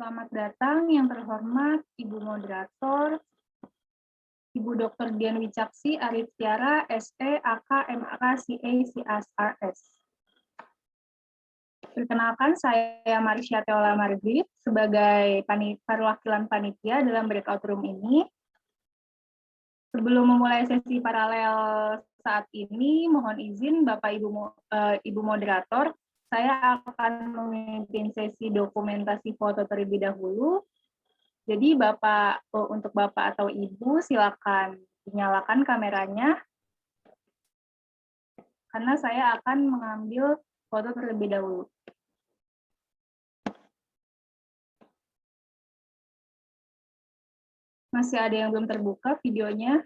Selamat datang yang terhormat Ibu Moderator, Ibu Dr. Dian Wicaksi Arif Tiara, SE, AK, MAK, CA, CSRS. Perkenalkan, saya Marisha Teola Margrit sebagai perwakilan panitia dalam breakout room ini. Sebelum memulai sesi paralel saat ini, mohon izin Bapak Ibu Moderator, saya akan memimpin sesi dokumentasi foto terlebih dahulu. Jadi untuk Bapak atau Ibu silakan dinyalakan kameranya, karena saya akan mengambil foto terlebih dahulu. Masih ada yang belum terbuka videonya.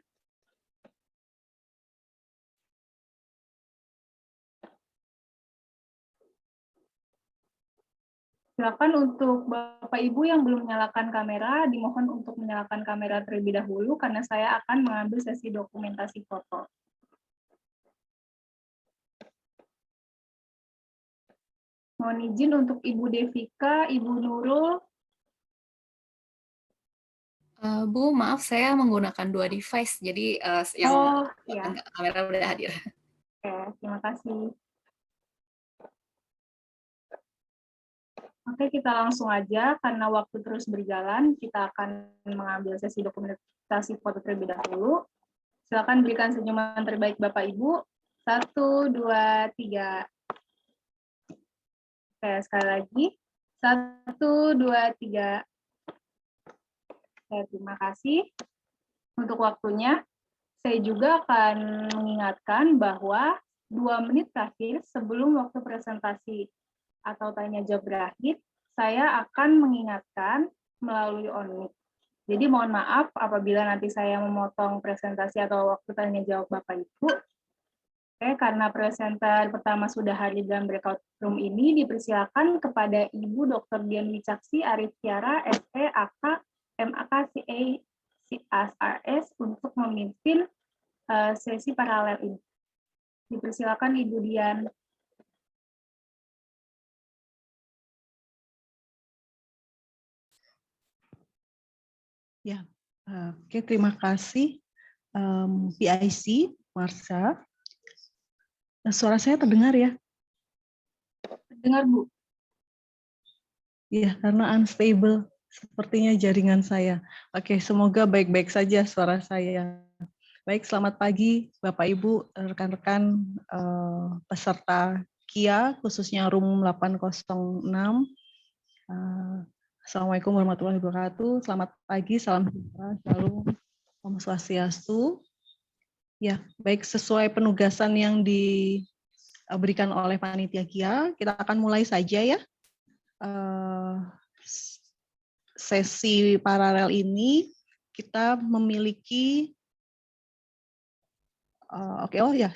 Silakan untuk Bapak Ibu yang belum menyalakan kamera, dimohon untuk menyalakan kamera terlebih dahulu karena saya akan mengambil sesi dokumentasi foto. Mohon izin untuk Ibu Devika, Ibu Nurul. Bu, maaf saya menggunakan dua device, jadi yang ya. kamera udah hadir. Oke, terima kasih. Oke, kita langsung aja, karena waktu terus berjalan, kita akan mengambil sesi dokumentasi foto terlebih dahulu. Silakan berikan senyuman terbaik Bapak Ibu. 1, 2, 3. Oke, sekali lagi. 1, 2, 3. Oke, terima kasih untuk waktunya. Saya juga akan mengingatkan bahwa 2 menit terakhir sebelum waktu presentasi atau tanya jawab berakhir, saya akan mengingatkan melalui on-mic. Jadi mohon maaf apabila nanti saya memotong presentasi atau waktu tanya jawab Bapak Ibu. Oke, karena presenter pertama sudah hadir dalam breakout room ini, dipersilakan kepada Ibu Dr. Dian Wicaksi Arif Tiara, SE, AK, MAK, CA, CSRS untuk memimpin sesi paralel ini. Dipersilakan Ibu Dian. Ya, oke, terima kasih PIC, Marsha. Suara saya terdengar ya? Terdengar, Bu. Iya, karena unstable sepertinya jaringan saya. Oke, semoga baik-baik saja suara saya. Baik, selamat pagi Bapak Ibu, rekan-rekan peserta KIA, khususnya room 806. Assalamualaikum warahmatullahi wabarakatuh. Selamat pagi, salam sejahtera, shalom, Om Swastiastu. Ya, baik, sesuai penugasan yang diberikan oleh panitia KIA, kita akan mulai saja ya. Sesi paralel ini kita memiliki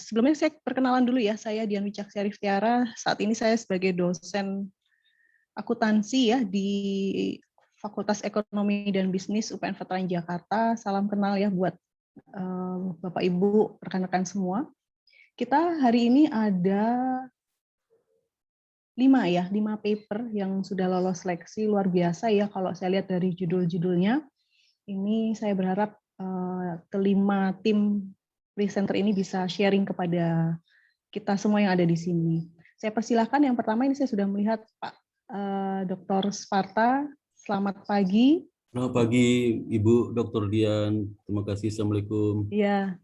sebelumnya saya perkenalan dulu ya, saya Dian Wicaksi Arif Tiara. Saat ini saya sebagai dosen akuntansi ya di Fakultas Ekonomi dan Bisnis UPN Veteran Jakarta. Salam kenal ya buat Bapak Ibu, rekan-rekan semua. Kita hari ini ada 5 paper yang sudah lolos seleksi, luar biasa ya kalau saya lihat dari judul-judulnya. Ini saya berharap kelima tim presenter ini bisa sharing kepada kita semua yang ada di sini. Saya persilahkan yang pertama ini saya sudah melihat Pak Dr. Sparta. Selamat pagi. Selamat pagi Ibu Dr. Dian. Terima kasih. Assalamualaikum. Iya.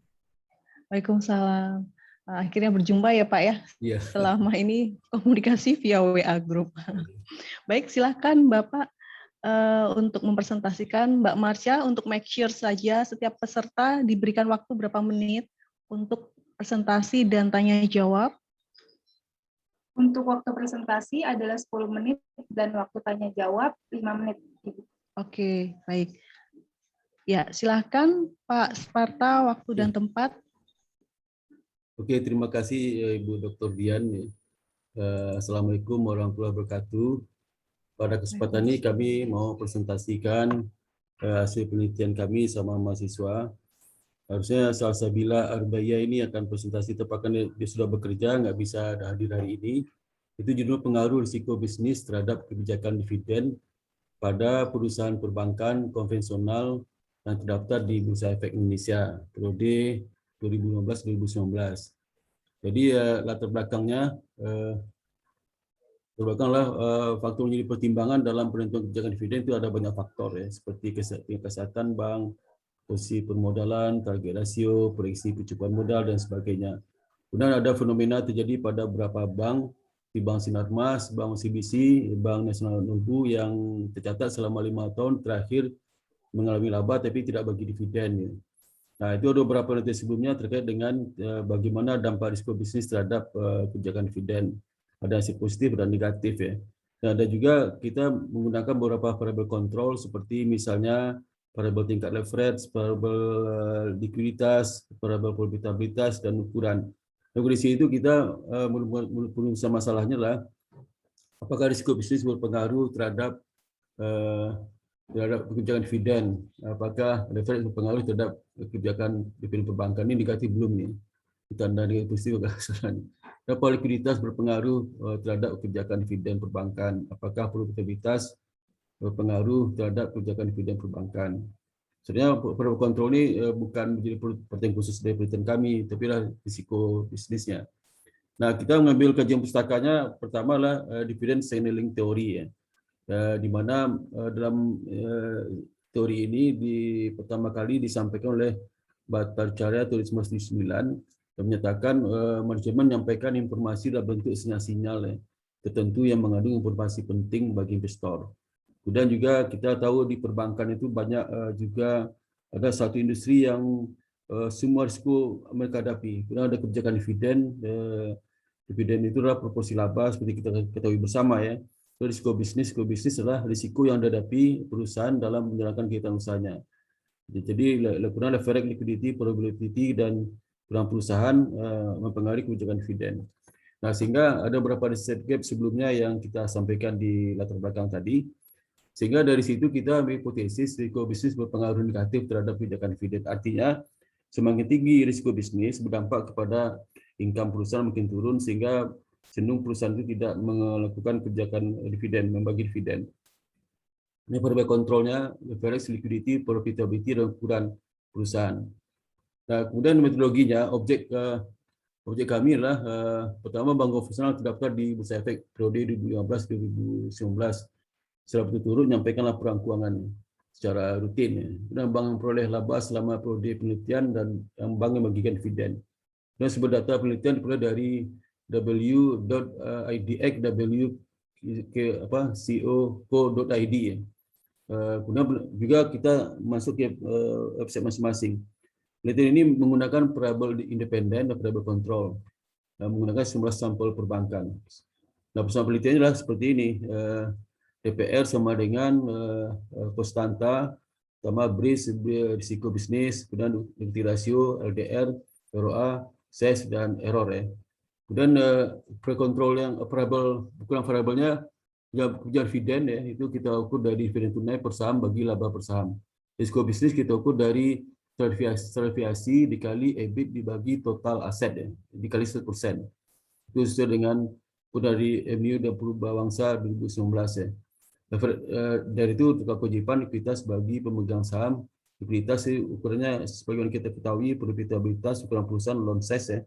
Waalaikumsalam. Akhirnya berjumpa ya Pak ya. Iya. Selama ini komunikasi via WA Group. Baik, silakan Bapak untuk mempresentasikan. Mbak Marsha, untuk make sure saja setiap peserta diberikan waktu berapa menit untuk presentasi dan tanya jawab. Untuk waktu presentasi adalah 10 menit dan waktu tanya jawab 5 menit. Oke, baik. Ya, silakan Pak Sparta, waktu dan tempat. Oke, terima kasih Ibu Dr. Dian. Assalamualaikum warahmatullahi wabarakatuh. Pada kesempatan ini kami mau presentasikan hasil penelitian kami sama mahasiswa. Harusnya Salsabila Arbaya ini akan presentasi tepatkan dia sudah bekerja, nggak bisa hadir hari ini. Itu judul pengaruh risiko bisnis terhadap kebijakan dividen pada perusahaan perbankan konvensional yang terdaftar di Bursa Efek Indonesia periode 2015-2019. Jadi latar belakangnya faktor menjadi pertimbangan dalam penentuan kebijakan dividen itu ada banyak faktor ya, seperti kesehatan bank, posisi permodalan, target rasio, proyeksi percukupan modal dan sebagainya. Kemudian ada fenomena terjadi pada beberapa bank, di Bank Sinarmas, Bank OCBC, Bank Nasional Nunggu yang tercatat selama 5 tahun terakhir mengalami laba tapi tidak bagi dividen. Ya. Nah, itu ada beberapa notice sebelumnya terkait dengan bagaimana dampak risiko bisnis terhadap kebijakan dividen. Ada hasil positif dan negatif ya. Dan ada juga kita menggunakan beberapa variabel kontrol seperti misalnya variabel tingkat leverage, variabel likuiditas, variabel profitabilitas dan ukuran. Dari kondisi itu kita merumuskan masalahnya lah apakah risiko bisnis berpengaruh terhadap kebijakan dividen, apakah leverage berpengaruh terhadap kebijakan dividen perbankan. Ini negatif belum nih, kita negatif positif kesalahan. Berapa likuiditas berpengaruh terhadap kebijakan dividen perbankan, apakah profitabilitas berpengaruh terhadap kebijakan dividen perbankan. Sebenarnya variabel kontrol ini bukan menjadi perhatian khusus dari penelitian kami, tapi lah risiko bisnisnya. Nah, kita mengambil kajian pustakanya pertama lah dividend signaling theory ya. Di mana dalam teori ini pertama kali disampaikan oleh Bhattacharya tahun 1999 yang menyatakan manajemen menyampaikan informasi dalam bentuk sinyal-sinyal tertentu yang mengandung informasi penting bagi investor. Kemudian juga kita tahu di perbankan itu banyak juga ada satu industri yang semua risiko mereka hadapi. Kemudian ada kebijakan dividen. Dividen itu adalah proporsi laba seperti kita ketahui bersama ya. Risiko bisnis adalah risiko yang dihadapi perusahaan dalam menjalankan kegiatan usahanya. Jadi kemudian leverage, liquidity, probability dan peran perusahaan mempengaruhi kebijakan dividen. Nah, sehingga ada beberapa riset gap sebelumnya yang kita sampaikan di latar belakang tadi. Sehingga dari situ kita ambil hipotesis risiko bisnis berpengaruh negatif terhadap kebijakan dividen. Artinya semakin tinggi risiko bisnis berdampak kepada income perusahaan makin turun sehingga cenderung perusahaan itu tidak melakukan kebijakan dividen, membagi dividen. Ini variabel kontrolnya, leverage, liquidity, profitability, dan ukuran perusahaan. Nah, kemudian metodologinya, objek kami adalah pertama bank konvensional terdaftar di Bursa Efek periode 2015-2019. Setelah berturut-turut menyampaikan laporan keuangan secara rutin. Dan bank memperoleh laba selama periode penelitian dan bank yang membagikan dividen. Dan sumber data penelitian diperoleh dari w.idx.co.id. Kemudian juga kita masuk ke website masing-masing. Penelitian ini menggunakan variabel independen dan variabel kontrol, menggunakan sejumlah sampel perbankan. Nah, persoalan penelitiannya adalah seperti ini. DPR sama dengan konstanta, sama BRIS, risiko bisnis, kemudian liquidity ratio, LDR, ROA, SES, dan error ya. Kemudian pre-control yang bukan variabelnya kebijakan dividen ya, itu kita ukur dari dividen tunai per saham bagi laba per saham. Risiko bisnis kita ukur dari deviasi dikali EBIT dibagi total aset ya, dikali 100%. Itu sesuai dengan dari MU dan Perubahan Bangsa 2019 ya. Dari itu kewajiban likuiditas bagi pemegang saham. Likuiditas ukurannya sebagaimana kita ketahui profitabilitas ukuran perusahaan loan size ya.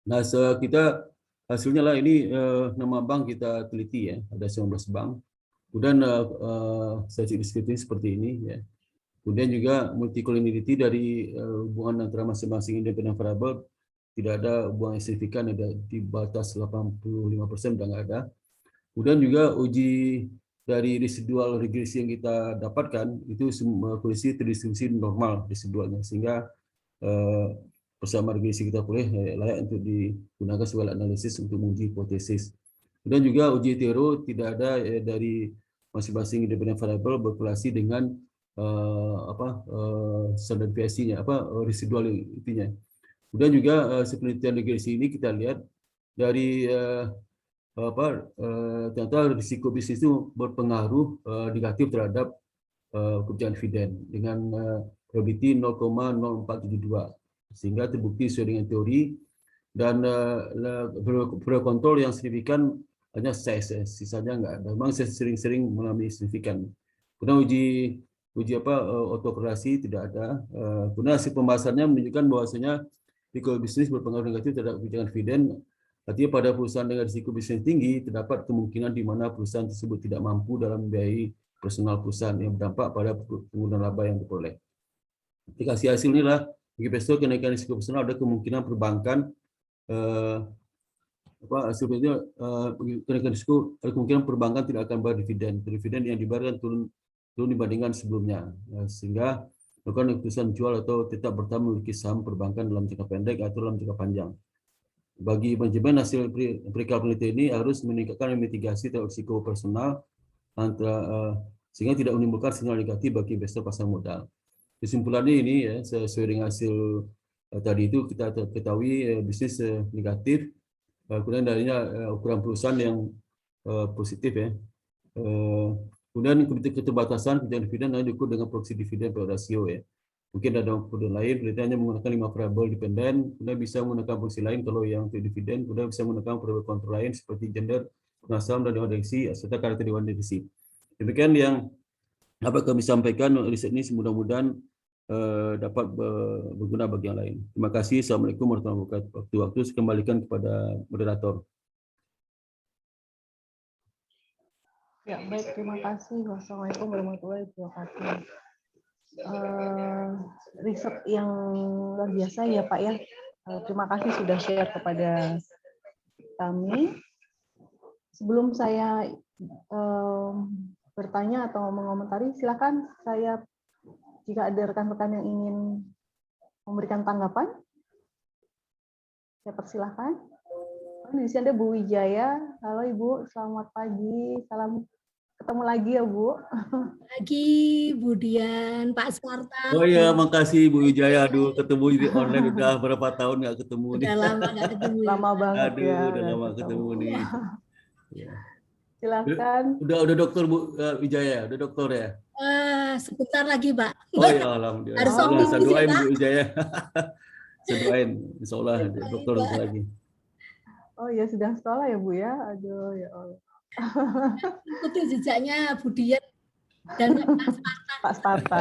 Nah, kita hasilnya lah ini nama bank kita teliti ya, ada 19 bank. Kemudian statistik deskriptif seperti ini ya. Kemudian juga multicollinearity dari hubungan antara masing-masing independent variable tidak ada hubungan yang signifikan, ada di batas 85% sudah nggak ada. Kemudian juga uji dari residual regresi yang kita dapatkan itu kondisi terdistribusi normal residualnya sehingga persamaan regresi kita boleh layak untuk digunakan sebagai analisis untuk menguji hipotesis. Kemudian juga uji hetero tidak ada dari masing-masing independent variable berkorelasi dengan standar deviasinya residual intinya. Kemudian juga penelitian regresi ini kita lihat dari ternyata risiko bisnis itu berpengaruh negatif terhadap kebijakan dividen dengan probability 0,0472 sehingga terbukti sesuai dengan teori dan kontrol yang signifikan hanya sisanya nggak ada. Memang saya sering-sering mengalami signifikan. Kemudian uji autokorelasi tidak ada. Kemudian hasil pembahasannya menunjukkan bahwasanya risiko bisnis berpengaruh negatif terhadap kebijakan dividen. Artinya pada perusahaan dengan risiko bisnis tinggi terdapat kemungkinan di mana perusahaan tersebut tidak mampu dalam membiayai personal perusahaan yang berdampak pada penggunaan laba yang diperoleh. Aplikasi hasil inilah bagi investor kenaikan risiko personal ada kemungkinan perbankan hasilnya kenaikan risiko ada kemungkinan perbankan tidak akan bayar dividen yang dibayarkan turun dibandingkan sebelumnya, sehingga melakukan keputusan jual atau tetap bertahan memiliki saham perbankan dalam jangka pendek atau dalam jangka panjang. Bagi manajemen, hasil perikal penelitian ini harus meningkatkan mitigasi terhadap risiko personal sehingga tidak menimbulkan sinyal negatif bagi investor pasar modal. Kesimpulannya ini ya, sesuai dengan hasil tadi itu kita ketahui bisnis negatif, kemudian darinya ukuran perusahaan yang positif ya. Kemudian keterbatasan kebijakan dividen hanya diukur dengan proxy dividen per rasio ya. Mungkin ada metode lain, penelitiannya menggunakan 5 variabel dependen, kemudian bisa menggunakan fungsi lain kalau yang untuk dividen, kemudian bisa menggunakan variabel kontrol lain seperti gender, penasam dan dewan direksi, serta karakter dewan direksi. Demikian yang dapat kami sampaikan. Riset ini mudah-mudahan dapat berguna bagi yang lain. Terima kasih. Assalamualaikum warahmatullahi wabarakatuh. Waktu saya kembalikan kepada moderator. Ya, baik, terima kasih. Wassalamualaikum warahmatullahi wabarakatuh. Riset yang luar biasa ya Pak ya. Terima kasih sudah share kepada kami. Sebelum saya bertanya atau mengomentari, silakan saya jika ada rekan-rekan yang ingin memberikan tanggapan, saya persilahkan. Di sini ada Bu Wijaya. Halo Ibu, selamat pagi. Salam ketemu lagi ya Bu. Lagi Bu Dian, Pak Sparta. Oh iya, makasih Bu Wijaya. Aduh, ketemu di online udah berapa tahun nggak ketemu nih. Udah lama nggak ketemu. Lama banget. Aduh, ya. Udah lama ketemu nih. Ya. Silakan. Udah dokter Bu Wijaya, udah dokter ya. Sebentar lagi Pak. Oh ya, alhamdulillah. Harus optimis Saya ya, doain Pak. Bu Wijaya. Saya doain, insya Allah dokter lagi. Oh ya, sedang sekolah ya Bu ya. Aduh ya Allah. Ikuti jejaknya Bu Dian dan Pak Sparta. Pak Sparta.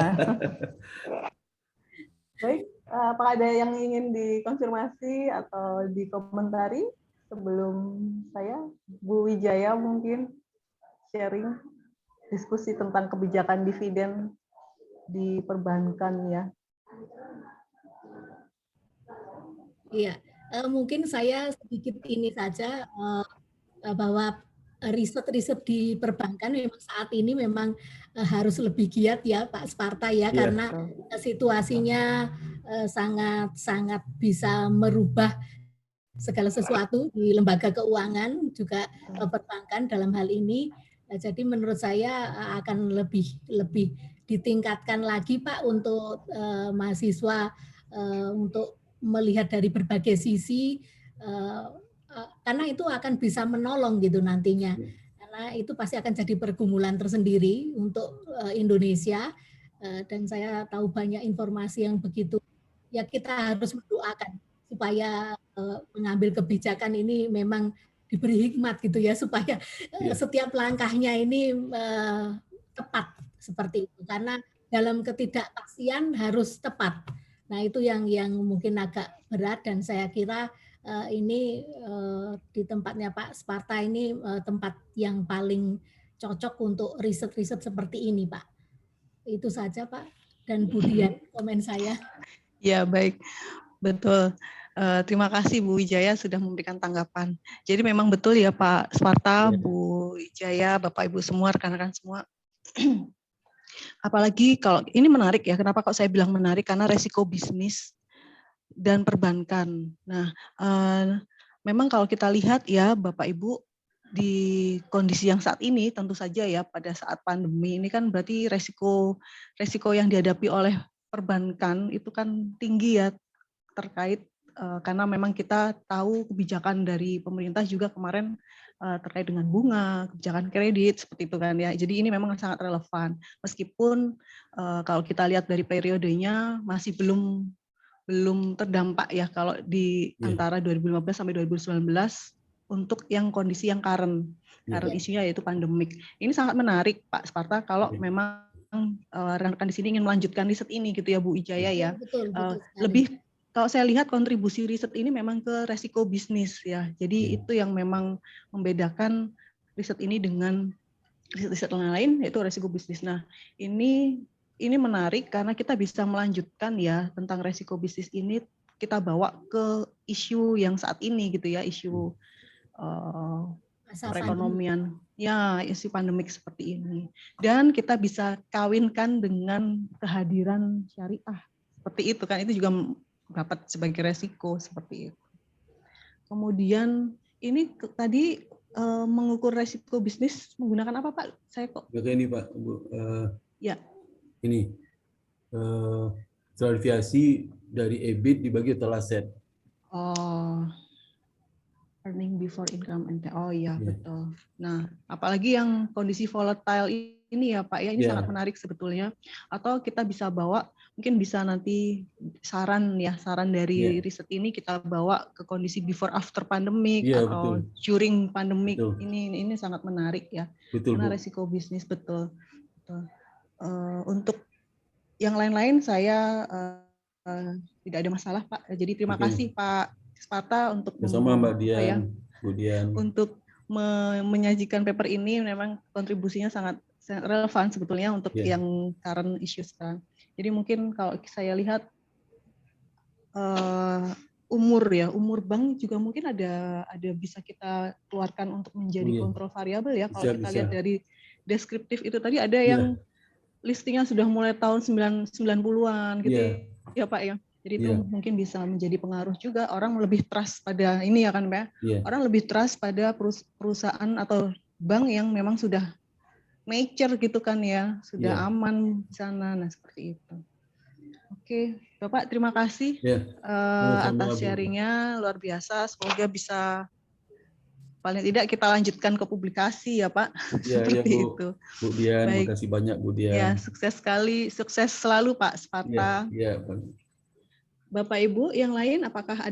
Baik, apakah ada yang ingin dikonfirmasi atau dikomentari sebelum saya? Bu Wijaya mungkin sharing diskusi tentang kebijakan dividen di perbankan ya. Iya, mungkin saya sedikit ini saja bahwa riset-riset di perbankan memang saat ini memang harus lebih giat ya Pak Sparta ya, karena situasinya sangat bisa merubah segala sesuatu di lembaga keuangan juga perbankan dalam hal ini. Jadi menurut saya akan lebih ditingkatkan lagi Pak untuk mahasiswa untuk melihat dari berbagai sisi, karena itu akan bisa menolong gitu nantinya. Karena itu pasti akan jadi pergumulan tersendiri untuk Indonesia, dan saya tahu banyak informasi yang begitu. Ya kita harus mendoakan supaya mengambil kebijakan ini memang diberi hikmat gitu ya, supaya setiap langkahnya ini tepat seperti itu. Karena dalam ketidakpastian harus tepat. Nah itu yang mungkin agak berat, dan saya kira ini di tempatnya Pak Sparta ini tempat yang paling cocok untuk riset-riset seperti ini Pak. Itu saja Pak, dan Bu Dian komen saya. Ya baik, betul. Terima kasih Bu Wijaya sudah memberikan tanggapan. Jadi memang betul ya Pak Sparta, Bu Wijaya, Bapak Ibu semua, rekan-rekan semua. Apalagi kalau ini menarik ya, kenapa kok saya bilang menarik? Karena resiko bisnis dan perbankan. Nah, memang kalau kita lihat ya Bapak Ibu, di kondisi yang saat ini tentu saja ya pada saat pandemi ini kan berarti resiko yang dihadapi oleh perbankan itu kan tinggi ya, terkait karena memang kita tahu kebijakan dari pemerintah juga kemarin terkait dengan bunga, kebijakan kredit seperti itu kan ya. Jadi ini memang sangat relevan. Meskipun kalau kita lihat dari periodenya masih belum terdampak ya, kalau di antara 2015 sampai 2019 untuk yang kondisi yang current isunya yaitu pandemik. Ini sangat menarik Pak Sparta kalau memang rekan-rekan di sini ingin melanjutkan riset ini gitu ya Bu Ijaya ya. Betul sekali. Lebih kalau saya lihat kontribusi riset ini memang ke resiko bisnis ya. Jadi itu yang memang membedakan riset ini dengan riset-riset lain yaitu resiko bisnis. Nah, ini menarik karena kita bisa melanjutkan ya tentang resiko bisnis ini kita bawa ke isu yang saat ini gitu ya, isu perekonomian. Ya, isu pandemik seperti ini. Dan kita bisa kawinkan dengan kehadiran syariah. Seperti itu kan, itu juga dapat sebagai resiko seperti itu. Kemudian ini tadi mengukur resiko bisnis menggunakan apa Pak? Saya kok. Oke ini Pak, Bu. Ya. Ini deviasi dari EBIT dibagi total aset. Oh. Earning before income and oh iya betul. Nah, apalagi yang kondisi volatile ini ya Pak ya, ini sangat menarik sebetulnya. Atau kita bisa bawa, mungkin bisa nanti saran dari riset ini kita bawa ke kondisi before after pandemic atau during pandemic. Ini sangat menarik ya. Karena resiko bisnis betul. Untuk yang lain-lain saya tidak ada masalah Pak. Jadi terima kasih Pak Sparta untuk bersama Mbak Dian, Bu Dian. Untuk menyajikan paper ini memang kontribusinya sangat relevan sebetulnya untuk yang current issue sekarang. Jadi mungkin kalau saya lihat umur bank juga mungkin ada bisa kita keluarkan untuk menjadi kontrol variabel ya. Kalau kita lihat dari deskriptif itu tadi ada yang listingnya sudah mulai tahun 90-an gitu ya Pak ya. Jadi itu mungkin bisa menjadi pengaruh juga, orang lebih trust pada ini ya kan Pak. Orang lebih trust pada perusahaan atau bank yang memang sudah mature gitu kan ya, sudah aman di sana. Nah seperti itu. Oke, Bapak terima kasih atas sharingnya, luar biasa. Semoga bisa paling tidak kita lanjutkan ke publikasi ya Pak. Seperti itu. Bu Dian, terima kasih banyak Bu Dian. Ya, sukses sekali, sukses selalu Pak Sparta. Iya, Bapak Ibu yang lain apakah ada